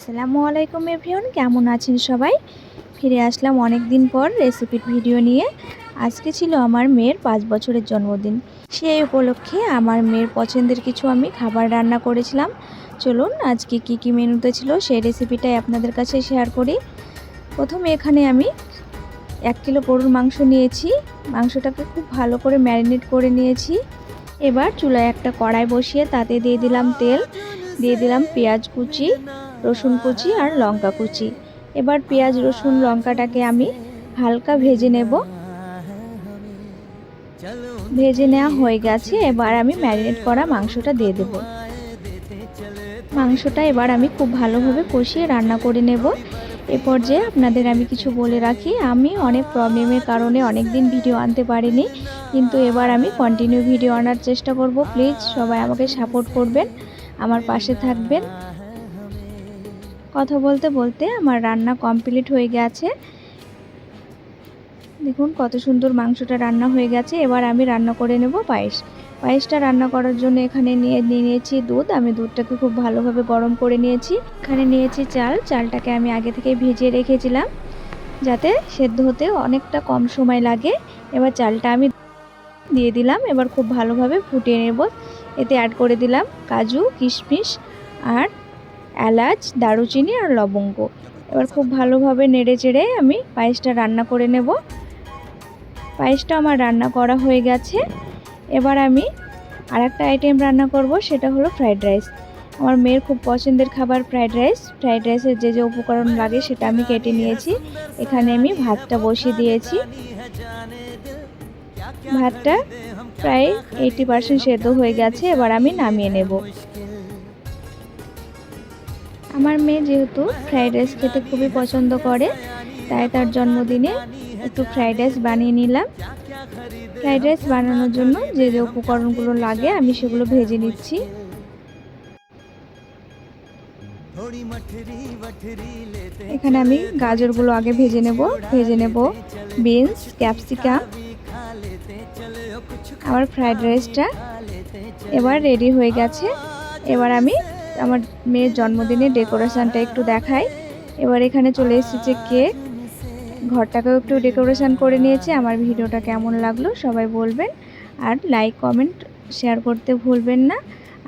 আসসালামু আলাইকুম এভরিওয়ান, কেমন আছেন সবাই? ফিরে আসলাম অনেক দিন পর রেসিপির ভিডিও নিয়ে। আজকে ছিল আমার মেয়ের 5 বছরের জন্মদিন। সেই উপলক্ষে আমার মেয়ের পছন্দের কিছু আমি খাবার রান্না করেছিলাম। চলুন আজকে কি মেনুতে ছিল সেই রেসিপিটাই আপনাদের কাছে শেয়ার করি। প্রথমে এখানে আমি 1 কিলো গরুর মাংস নিয়েছি। মাংসটাকে খুব ভালো করে ম্যারিনেট করে নিয়েছি। এবার চুলায় একটা কড়াই বসিয়ে তাতে দিয়ে দিলাম তেল, দিয়ে দিলাম পেঁয়াজ কুচি, রসুন কুচি আর লঙ্কা কুচি। এবার পেঁয়াজ রসুন লঙ্কাটাকে আমি হালকা ভেজে নেব। ভেজে নেওয়া হয়ে গেছে, এবার আমি ম্যারিনেট করা মাংসটা দিয়ে দেব। মাংসটা এবার আমি খুব ভালোভাবে কষিয়ে রান্না করে নেব। এ পর্যায়ে আপনাদের আমি কিছু বলে রাখি, আমি অনেক প্রবলেমের কারণে অনেক দিন ভিডিও আনতে পারিনি, কিন্তু এবার আমি কন্টিনিউ ভিডিও আনার চেষ্টা করব। প্লিজ সবাই আমাকে সাপোর্ট করবেন, আমার পাশে থাকবেন। কথা বলতে বলতে আমার রান্না কমপ্লিট হয়ে গেছে। দেখুন কত সুন্দর মাংসটা রান্না হয়ে গেছে। এবার আমি রান্না করে নেব পায়েস। পায়েসটা রান্না করার জন্য এখানে নিয়েছি দুধ। আমি দুধটাকে খুব ভালোভাবে গরম করে নিয়েছি। এখানে নিয়েছি চালটাকে আমি আগে থেকে ভিজিয়ে রেখেছিলাম যাতে সেদ্ধ হতে অনেকটা কম সময় লাগে। এবার চালটা আমি দিয়ে দিলাম। এবার খুব ভালোভাবে ফুটিয়ে নেব। এতে অ্যাড করে দিলাম কাজু, কিশমিশ আর এলাচ, দারুচিনি আর লবঙ্গ। এবার খুব ভালোভাবে নেড়ে চেড়ে আমি পায়েসটা রান্না করে নেব। পায়েসটা আমার রান্না করা হয়ে গেছে। এবার আমি আরেকটা আইটেম রান্না করব, সেটা হলো ফ্রাইড রাইস। আমার মেয়ের খুব পছন্দের খাবার ফ্রাইড রাইস। ফ্রাইড রাইসের যে উপকরণ লাগে সেটা আমি কেটে নিয়েছি। এখানে আমি ভাতটা বসিয়ে দিয়েছি। ভাতটা প্রায় 80% সেদ্ধ হয়ে গেছে। এবার আমি নামিয়ে নেব। আমার মেয়ে যেহেতু ফ্রাইড রাইস খেতে খুবই পছন্দ করে, তাই তার জন্মদিনে একটু ফ্রাইড রাইস বানিয়ে নিলাম। ফ্রাইড রাইস বানানোর জন্য যে উপকরণগুলো লাগে আমি সেগুলো ভেজে নিচ্ছি। এখানে আমি গাজরগুলো আগে ভেজে নেব বিনস, ক্যাপসিকাম। আমার ফ্রাইড রাইসটা এবার রেডি হয়ে গেছে। এবার আমি আমার মেয়ের জন্মদিনের ডেকোরেশনটা একটু দেখাই। এবার এখানে চলে এসেছে কেক। ঘরটাকেও একটু ডেকোরেশন করে নিয়েছি। আমার ভিডিওটা কেমন লাগলো সবাই বলবেন, আর লাইক কমেন্ট শেয়ার করতে ভুলবেন না।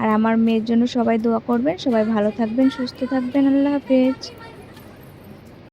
আর আমার মেয়ের জন্য সবাই দোয়া করবেন। সবাই ভালো থাকবেন, সুস্থ থাকবেন। আল্লাহ হাফেজ।